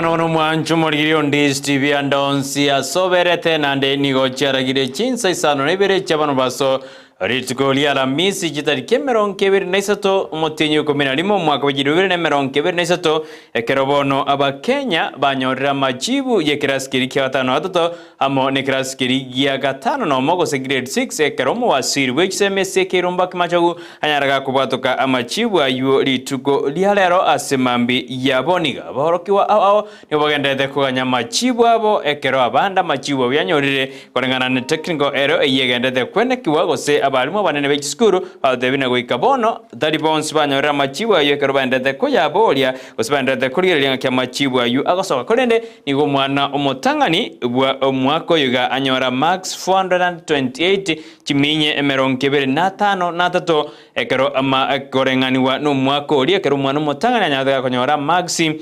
Mono mwanchu morigiri Ndizi TV andonsi asoberete nande nigocheragire Chinsa Isano Ibere chabano baso ritugoli Alhamisi jitariki 23 umutinyu 11 mwaka wa 2023 ekerobono abakenya banyorera majibu yekiraskiri kya 5 amo nekiraskiri ya 5 no mogo se grade 6 ekeromo wasiri wechisemese kirumba kimachagu anyaraga kubatoka amajibu ayo ritugo lialero asemambi yaboniga bahorokiwa ao nibogendete kuganya majibu abo ekero abanda majibu byanyorire korengana ne technical error eyegendete kwenekiwa gose abarimu banene b'ekisukuru badebina goika bono dali bonsi banyorera machibu ayo ekero bandete koyaboria gose bandete kurigereria kya machibu ayo agasoka korende nigo mwana omotangani bwa omwako yuga anyora max 428 kiminye 25 ekero ama korenganiwa no mwako ori ekero mwana omotangani anyatha konyora maxi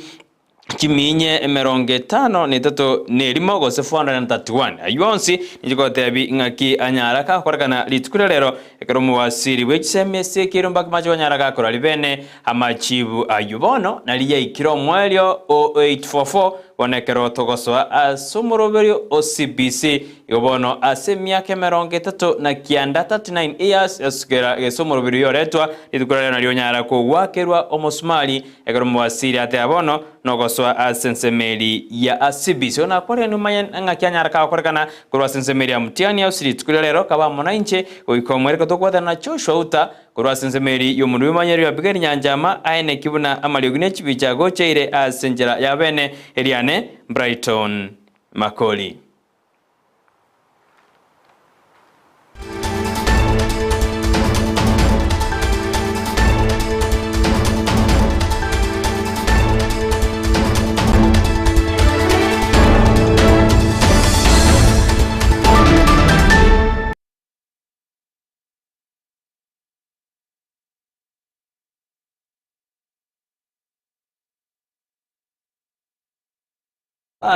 kiminye 53 nerimo gose 431 ayonsi nijikotebi ngaki anyara ka korekana litukura lero ekero muwasiri wechisemese kirumba kimacho anyara ka korali bene amachibu ayubono naliya ikiro mwelyo 0844 bonekero togosoa asumuroberio OCBC yobono asemiake 30 na kianda 39 years esugera esumuroberio yoretwa litukura lero naliyo nyara ko wakerwa omosmali ekero muwasiri ate abono nogoswa asensemeri ya asibisi ona kore numanya ngakyanyara ka korekana kurwa sensemeri ya mutiani au siri tukulero kaba monanche oikomwereka tokwata na Joshua Auta kurwa sensemeri yo mundu manyeri ya bigeri nyanjama aene kibuna amaliogine chibicha gocheire asenjera ya bene eliane Brighton Makori.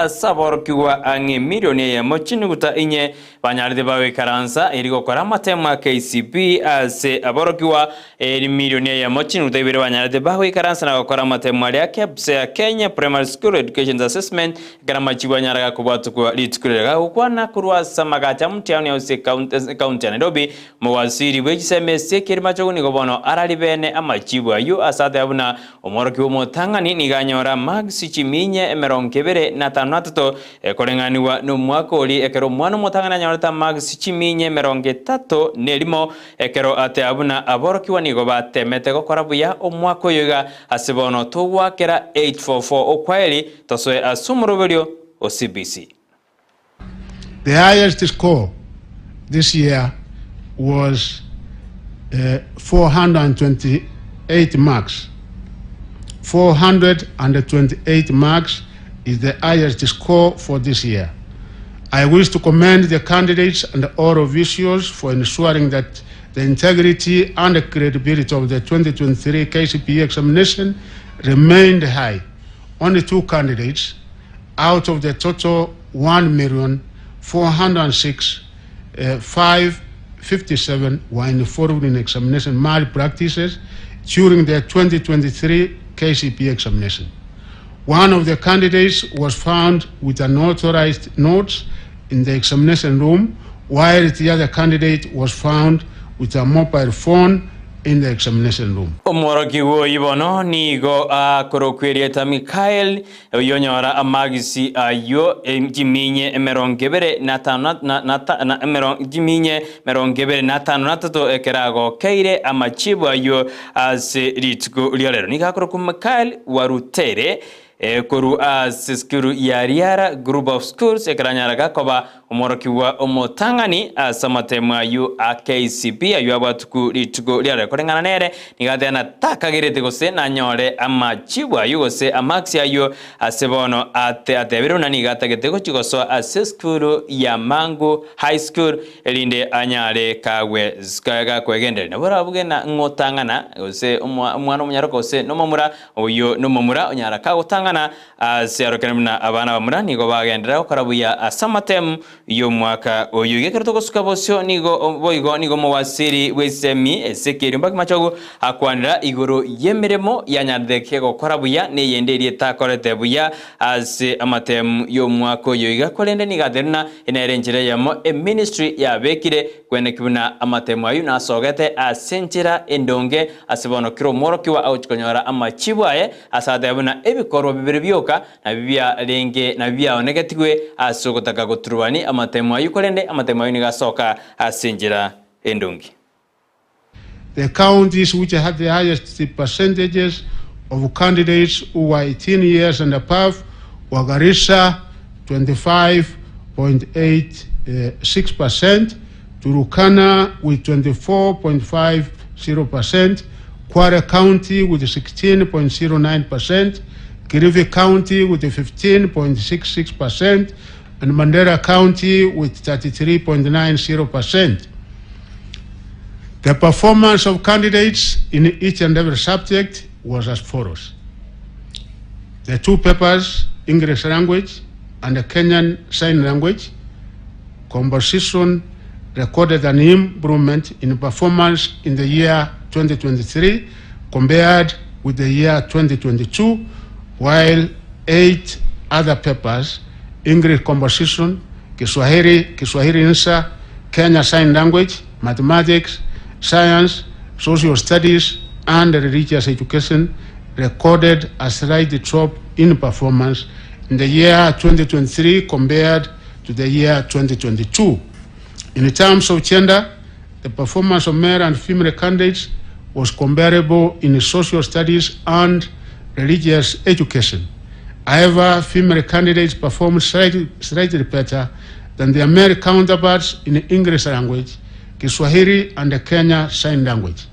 Saborokiwa ange milioni ya mochini guta inye banyaride bawe karansa irigo kora matema KCB ase aborokiwa milioni ya mochini guta ibere banyaride bawe karansa na kora matema yake ya Kenya Primary School Education Assessment garama chibanyaraga kubatukwa litukurega ukwana kurwa samagacha mutiani ose county Nairobi mwasiri wechisemese kirimacho ni gobono aralibene amachibu ayo asate abuna omorokiwa motangani niganyora magsi chiminye 23 korenganiwa no mwako oli ekero mwana motangana nyorata magsi chiminye 30 nerimo ekero ate abuna aborokiwa nigo batemete gokora buya omwako yuga asebono tugwakera 844 okwaeli tosoe asumuroberio OCBC. The highest score this year was 428 marks. 428 marks is the highest score for this year. I wish to commend the candidates and all officials for ensuring that the integrity and the credibility of the 2023 KCPE examination remained high. Only 2 candidates out of the total 1,406,557 were involved in examination malpractices during the 2023 KCPE examination. One of the candidates was found with unauthorized notes in the examination room, while the other candidate was found with a mobile phone in the examination room. Omoroki wo ibono nigo korokwerieta Mikael yonyora amagisi ayo jiminye emerongebere jiminye merongebere natano ekerago keire amachibu ayo ase ritgo lialero nikakoroku Mikael warutere koru asiskuru yariara group of schools ekranyaraga koba omorokiwa omotangani asamatema yu KCB ayu abatuku litugo liare korengana nere nigatena takagirete gose na nyore amachibu ayu gose amaxi ayu asebono atebero nani gatagete go chigoso asiskuru ya Mangu High School elinde anyare kagwe skaga kwegendere nabora bugena ngotangana gose umwana omunyaroko gose nomomura oyo nomomura onyara kagotangana asiarokemna abana bamura nigo bagendera okarabuya asamatem y'omwaka oyu gekereto gosuka bosyo nigo mowasiri w'esemi esekeri mpaka machogo akwanira iguru y'emirimo yanyatheke gokora buya neyenderi etakorete buya ase amatemu y'omwaka oyu igakorende nigatherina enerenjire yamo ministry yabekire kwenekibuna amatemu ayu nasogete asenjira endonge asibonokiro morokiwa auchikonyora amachibwaye asadebuna ebikorwa bibiri byoka na bibia renge na bibia onegetigwe asogotaka guturubani amatemu ayu korende amatemu ayu nigasoka asenjira endongi. The counties which had the highest percentages of candidates who were 18 years and above were Garissa 25.86%, Turkana with 24.50%, Kwara County with 16.09%, Kilifi County with 15.66%, and Mandera County with 33.90%. The performance of candidates in each and every subject was as follows. The two papers, English language and the Kenyan Sign Language, composition recorded an improvement in performance in the year 2023 compared with the year 2022, while 8 other papers, English composition, Kiswahili Insa, Kenya Sign Language, Mathematics, Science, Social Studies, and Religious Education, recorded a slight drop in performance in the year 2023 compared to the year 2022. In terms of gender, the performance of male and female candidates was comparable in social studies and religious education. However, female candidates performed slightly better than their male counterparts in English language, Kiswahili, and the Kenya Sign Language.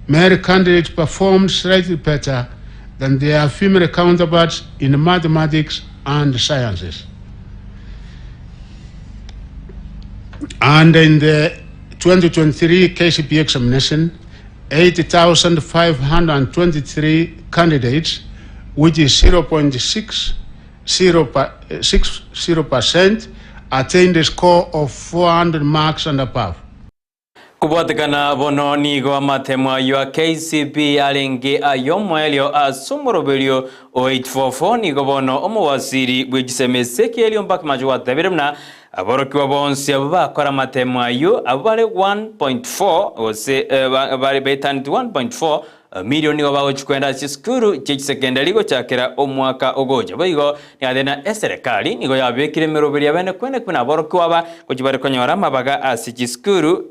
Male candidates performed slightly better than their female counterparts in mathematics and sciences. And in the 2023 KCPE examination, 80,523 candidates, which is 0.60%, attained a score of 400 marks and above. Kubatikana bono nigo amatemu ayo KCPE alenge ayo mwelio asumurobelio o 844 nigo bono omowasiri bwegisemeseki elio mpaka majuwa tabiremna aborokiwa bonsi abakora amatemu ayo abale 1.4 ose abale betani 1.4 milioni wabagochikwenda chiskuru chisekendari go chakera omwaka ogoja boigo niadena eserikali nigo yabekire meroberi abene kwene kuna borokiwa kujibare konyora mabaga asi chiskuru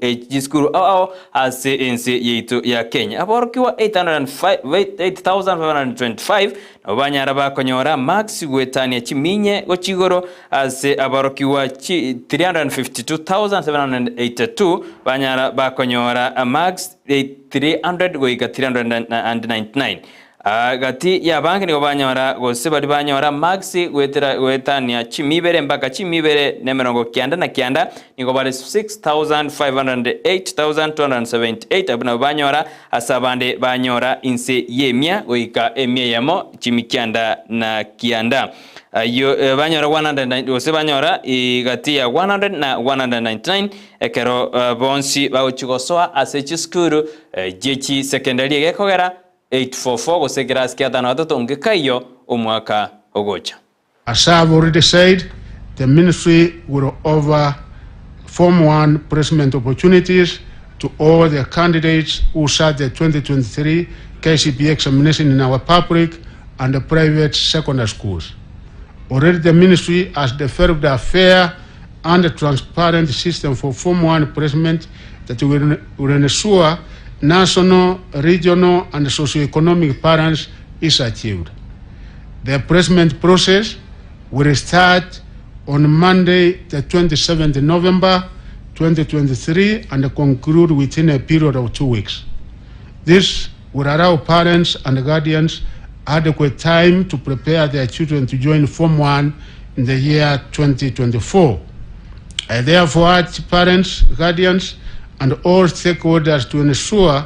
ao asi ensi yetu ya Kenya aborokiwa 8525 nabanyara bakonyora max gwetania chiminye gochigoro asi aborokiwa 352782 banyara bakonyora max 300 goika 399 gati ya banki nigo banyora gose bari banyora max wetania chimibere mpaka chimibere nemerongo kianda na kianda nigo bari 6508,278 abuna banyora asabande banyora inse yemia goika emia yamo chimikianda na kianda yo banyora 109 gose banyora gati ya 100 na 199 ekero bonsi baochigosoa asechiskuru jechi secondary gekogera 844 gosekera askiatano atoto ngekayo omwaka ogocha. As I've already said, the ministry will offer Form 1 placement opportunities to all the candidates who sat the 2023 KCPE examination in our public and the private secondary schools. Already the ministry has developed a fair and a transparent system for Form 1 placement that will ensure national, regional, and socio-economic balance is achieved. The placement process will start on Monday, the 27th November 2023 and conclude within a period of 2 weeks. This will allow parents and guardians adequate time to prepare their children to join Form 1 in the year 2024. I therefore urge parents, guardians, and all stakeholders to ensure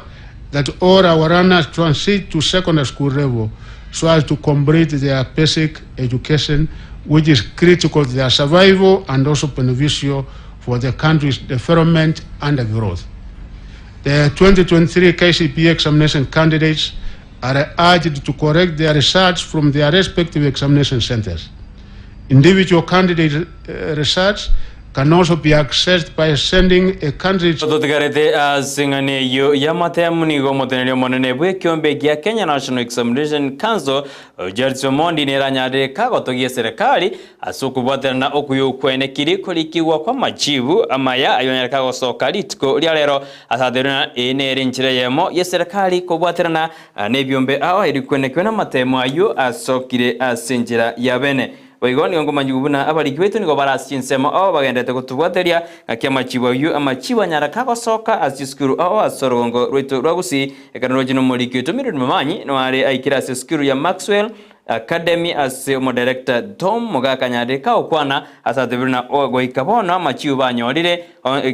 that all our runners transit to secondary school level so as to complete their basic education which is critical to their survival and also beneficial for the country's development and growth. The 2023 KCPE examination candidates are urged to correct their results from their respective examination centers. Individual candidate results can also be accessed by sending a candidate. Tutukarete asingane yo yamate munigo motenelio monene bwe kiombe gia Kenya National Examination Council Jerzo Mondi neranyade kagotogie serikali asukubwatera na okuyo kwene kiriko likiwa kwa majibu Amayia ayonyera kagosoka litiko lyalero asaderuna enere nchire yemo ye serikali kubwaterana nebyombe aho irikwene kwena matemo ayo asokire asinjira yabene. Waigoni ngo manjubuna abaliki wetu niko barasinsema aho bagendete kutubwateria akiama chiwayu amachiwa nyara kagosoka asiskuru aho asorongo rwetu rwagusi ekanero jino moliki wetu miru mamanyi no are aikira asiskuru ya Maxwell Academy as mo director Tom Mogaka nyade ka okwana asatebiruna ogo ikabona amachiwa banyorire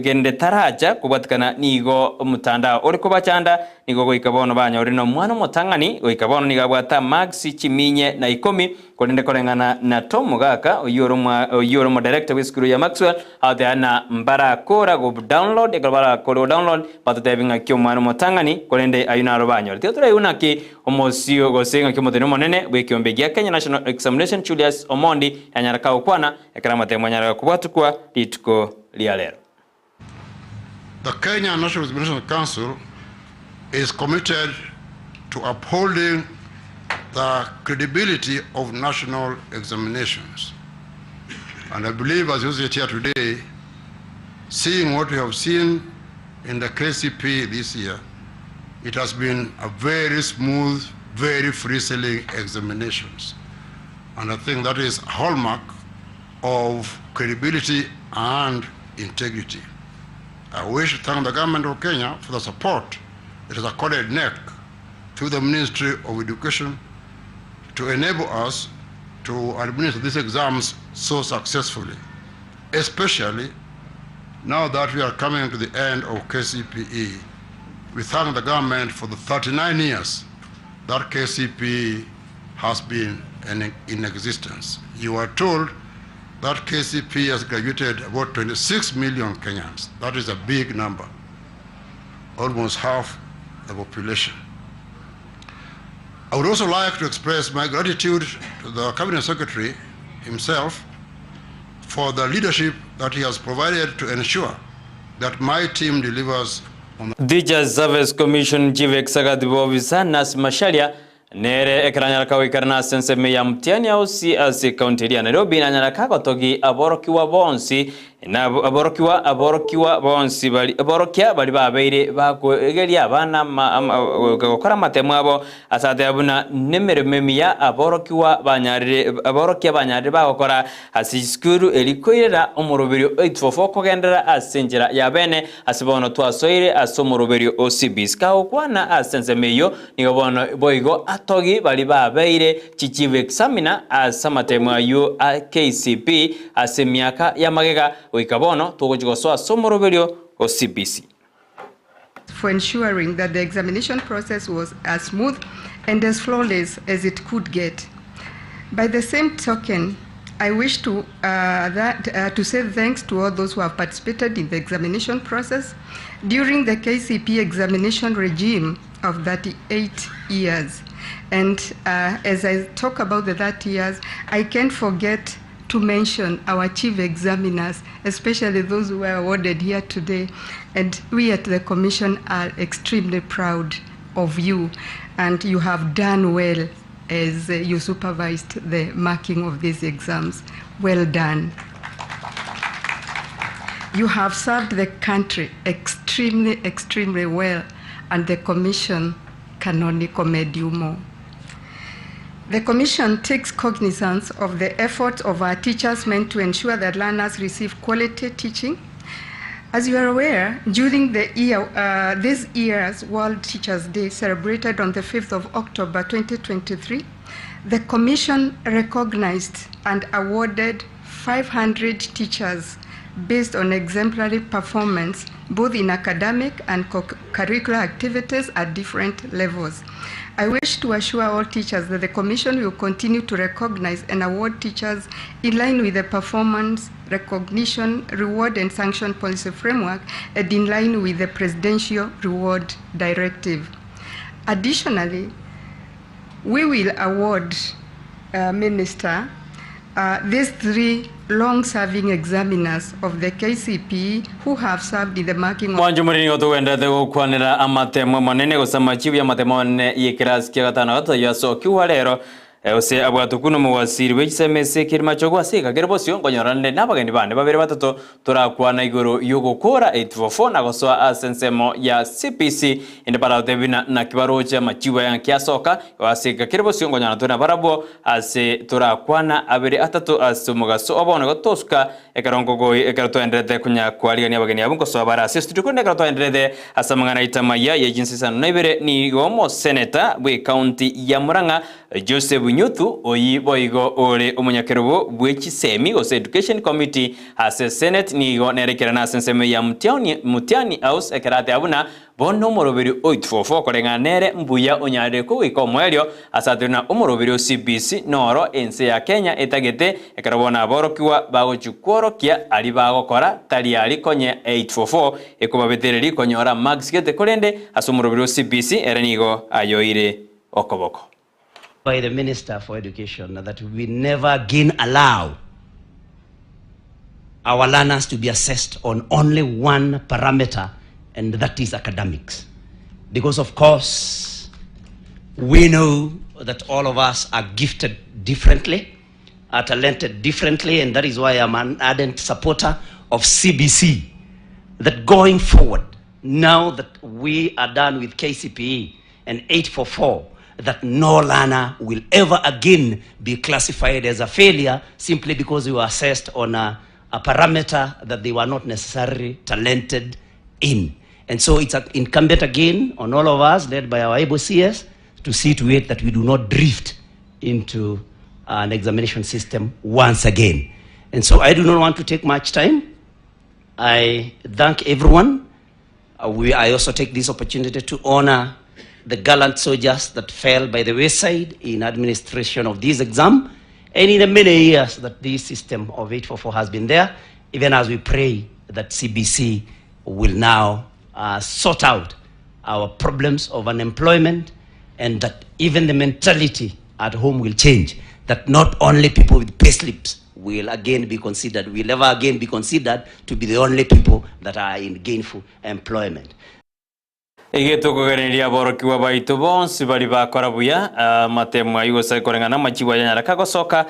gende taraja kubatikana nigo mutandao uri kubachanda nigo go ikabona banyorire no mwana mutangani go ikabona nigabwata Max Chiminye na 10 kolende kolengana na Tom Mogaka oyoro mo director w'искuru ya Maxwell ade na mbara kora go download ekabara ko download batutebinga kyo mwana mutangani kolende ayuna robanyo tetura yunaki omosio go senga kyo motene monene bwekyo mbegi Kenya National Examination Julius Omondi yanyaraka okwana ekarama mwanyaraka kubwatukwa lituko lialero. The Kenya National Examination Council is committed to upholding the credibility of national examinations. And I believe, as you sit here today, seeing what we have seen in the KCP this year, it has been a very smooth, very free-sailing examinations. And I think that is a hallmark of credibility and integrity. I wish to thank the government of Kenya for the support it has accorded NEC through the Ministry of Education to enable us to administer these exams so successfully, especially now that we are coming to the end of KCPE. We thank the government for the 39 years that KCPE has been in existence. You are told that KCPE has graduated about 26 million Kenyans. That is a big number, almost half the population. I would also like to express my gratitude to the Cabinet Secretary himself for the leadership that he has provided to ensure that my team delivers on the Teachers Service Commission Chief Executive Officer Nas Masharia nere ekranyaraka wikarna senseme ya mtiani au si county ya Nairobi na nyaraka gotogi aborokiwa bonsi na aborokiwa bonsi bali babeire bageria abana gukora matemo abo asate abuna nemere memia aborokiwa banyarire bagokora asiskuru elikoira omurubiri 844 kogendera asenjera ya bene asibono twasoire asomurubiri OCBs ka okwana asensemeyo nigobono boigo atogi bali babeire chief examiner asamatemo ayo KCP asemiaka ya magega oikabono togojigosoa somoroberio OCBC for ensuring that the examination process was as smooth and as flawless as it could get. By the same token, I wish to say thanks to all those who have participated in the examination process during the KCP examination regime of 38 years. And as I talk about the 30 years, I can't forget to mention our chief examiners, especially those who were awarded here today. And we at the Commission are extremely proud of you, and you have done well as you supervised the marking of these exams. Well done. You have served the country extremely well, and the Commission can only commend you more. The Commission takes cognizance of the efforts of our teachers meant to ensure that learners receive quality teaching. As you are aware, during the this year's World Teachers' Day, celebrated on the 5th of October 2023, the Commission recognized and awarded 500 teachers based on exemplary performance, both in academic and curricular activities at different levels. I wish to assure all teachers that the Commission will continue to recognize and award teachers in line with the performance, recognition, reward and sanction policy framework and in line with the Presidential Reward Directive. Additionally, we will award, Minister, these 3 long-serving examiners of the KCPE who have served in the marking of... Mwanjumuri ngotugwendete gukwanira amatemo manene gusama chibu ya matemo ne yekirasi kia gatano gato yaso kiwa rero ose abwatukuno muwasiri wechisemese kirima chogwa sika geribosio ngonyorane nabageni bane babere batato turakwana iguru yugukura 844 na gosoa asensemo ya CPC inde para utebina na kibarocha machiwa ya kiasoka wasika geribosio ngonyana tuna barabo ase turakwana abere atatu asumugaso obone gotoska ekarongogo ekarato kunya kwaliga ni abageni abunko so bara assist tukunde ekarato endrede asamangana Amayia ya Chinsa na Ibere ni gomo senator bwe county ya Murang'a Joseph Nyutu oyi boigo ore umunyakerubo bwechisemi ose education committee ase senate nigo nerekera na senseme ya mutiani house ekerate abuna bono morobiri 844 korenga nere mbuya onyare ko wiko mwelio asatuna umorobiri CBC noro ense ya Kenya etagete ekarabona borokiwa bagochukworokia ali bagokora tali ali konye 844 ekobabetereri konyora max gete kolende asumorobiri CBC erenigo ayoire okoboko by the Minister for Education that we never again allow our learners to be assessed on only one parameter, and that is academics. Because of course, we know that all of us are gifted differently, are talented differently, and that is why I'm an ardent supporter of CBC. That going forward, now that we are done with KCPE and 844, that no learner will ever again be classified as a failure simply because we were assessed on a parameter that they were not necessarily talented in. And so it's incumbent again on all of us, led by our able CS, to see to it that we do not drift into an examination system once again. And so I do not want to take much time. I thank everyone. I also take this opportunity to honor the gallant soldiers that fell by the wayside in administration of this exam, and in the many years that this system of 844 has been there, even as we pray that CBC will now sort out our problems of unemployment, and that even the mentality at home will change, that not only people with payslips will again be considered, will ever again be considered to be the only people that are in gainful employment. Igetukuganiria borokiwa baitu bonsi bali bakora buya matemu ayusa korengana machiwa ya nyaraka gosoka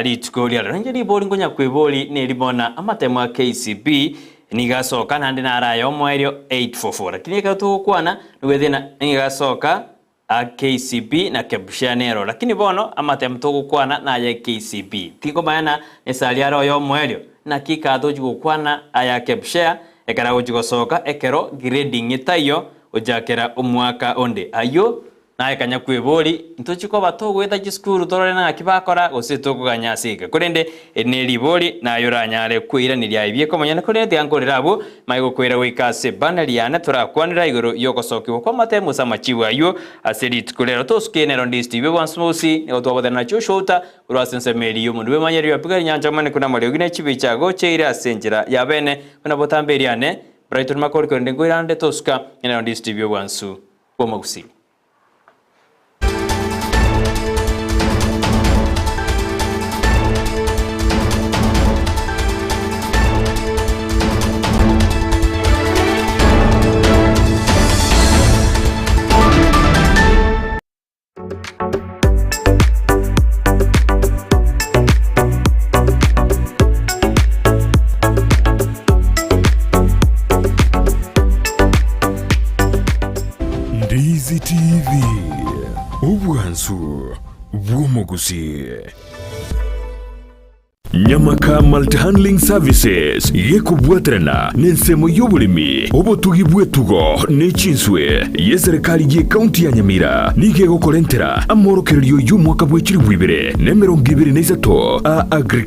litikolia ranjeri boli ngonya kweboli ne libona amatemu KCB nigasoka nandi narayo mwerio 844 lakini katukwana nwethina nigasoka KCB na kebshanero lakini bono amatemu tukwana na ya KCB tiko bayana esaliaro yo mwerio na kikato jugukwana aya kebsha ekara ujigosoka ekero grading itayo ujakera umwaka onde ayo nae kanya kweboli ntochiko batogweta giskuru torore na kibakora ositokuganya sika kurende eneli boli na yoranyare kwira niria ibye komanya kurende yankorera abo mayigo kwira wikase banaliana turakwanira igoro yokosokyo kwa matemu samachiwa ayo aserit kulero toskenero ndisti be wansmosi otobadana choshota urasense meli umundu be manyeri yapigari nyanja mane kuna mali ogine chibichago cheira asenjira yabene kuna botamberiane Brighton Makori kwende ngwirande toska ina ndi studio wansu kwa Gusii. Ndizi TV Ubwansu Gusii. Nyamaka Multi-Handling Services yekubwatrana nensemo y'obulimi obutugi bwetugo ne Chinswe yeserikali ye county ya Nyamira nige gokolentera amorokeryo y'umwaka bw'ekiri bwibere ne 2023 a agriculture